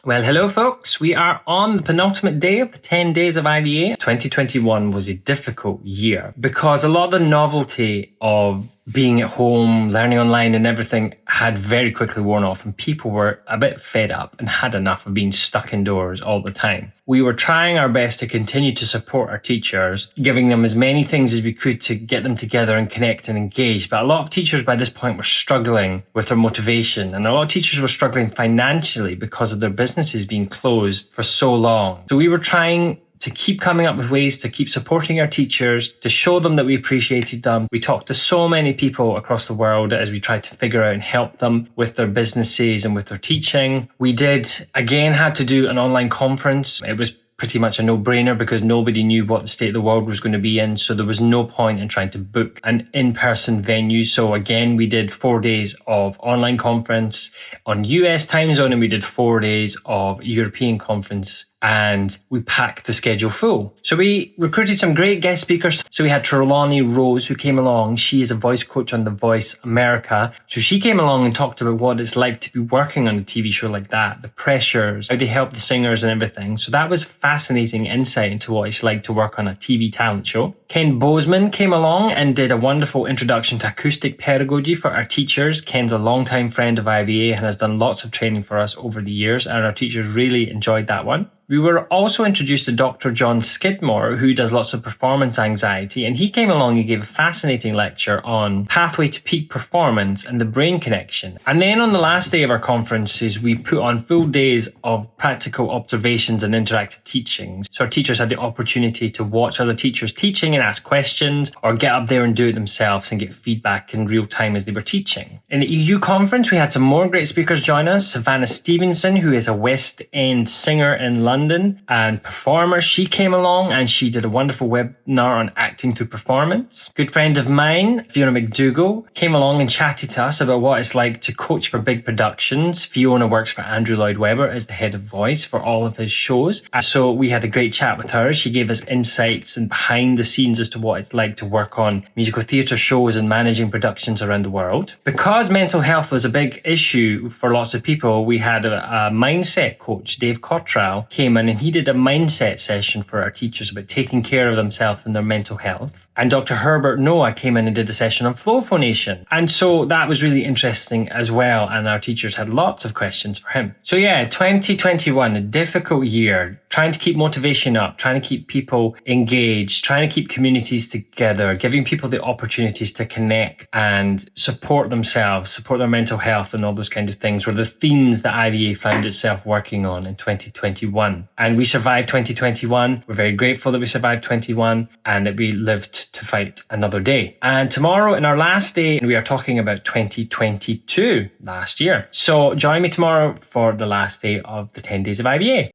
Well, hello folks. We are on the penultimate day of the 10 days of IVA. 2021 was a difficult year because a lot of the novelty of being at home, learning online and everything had very quickly worn off, and people were a bit fed up and had enough of being stuck indoors all the time. We were trying our best to continue to support our teachers, giving them as many things as we could to get them together and connect and engage. But a lot of teachers by this point were struggling with their motivation, and a lot of teachers were struggling financially because of their businesses being closed for so long. So we were trying to keep coming up with ways to keep supporting our teachers, to show them that we appreciated them. We talked to so many people across the world as we tried to figure out and help them with their businesses and with their teaching. We had to do an online conference. It was pretty much a no-brainer because nobody knew what the state of the world was going to be in. So there was no point in trying to book an in-person venue. So again, we did 4 days of online conference on US time zone, and we did 4 days of European conference, and we packed the schedule full. So we recruited some great guest speakers. So we had Trelawney Rose, who came along. She is a voice coach on The Voice America. So she came along and talked about what it's like to be working on a TV show like that, the pressures, how they help the singers and everything. So that was fascinating insight into what it's like to work on a TV talent show. Ken Bozeman came along and did a wonderful introduction to acoustic pedagogy for our teachers. Ken's a longtime friend of IVA and has done lots of training for us over the years, and our teachers really enjoyed that one. We were also introduced to Dr. John Skidmore, who does lots of performance anxiety, and he came along and gave a fascinating lecture on pathway to peak performance and the brain connection. And then on the last day of our conferences, we put on full days of practical observations and interactive teachings. So our teachers had the opportunity to watch other teachers teaching and ask questions, or get up there and do it themselves and get feedback in real time as they were teaching. In the EU conference, we had some more great speakers join us. Savannah Stevenson, who is a West End singer in London and performer, she came along and she did a wonderful webinar on acting through performance. Good friend of mine, Fiona McDougall, came along and chatted to us about what it's like to coach for big productions. Fiona works for Andrew Lloyd Webber as the head of voice for all of his shows. So we had a great chat with her. She gave us insights and behind the scenes as to what it's like to work on musical theatre shows and managing productions around the world. Because mental health was a big issue for lots of people, we had a mindset coach, Dave Cottrell, came in and he did a mindset session for our teachers about taking care of themselves and their mental health. And Dr. Herbert Noah came in and did a session on phonation. And so that was really interesting as well. And our teachers had lots of questions for him. So yeah, 2021, a difficult year, trying to keep motivation up, trying to keep people engaged, trying to keep communities together, giving people the opportunities to connect and support themselves, support their mental health and all those kinds of things were the themes that IVA found itself working on in 2021. And we survived 2021. We're very grateful that we survived 21 and that we lived to fight another day. And tomorrow, in our last day, we are talking about 2022, last year. So join me tomorrow for the last day of the 10 days of IVA.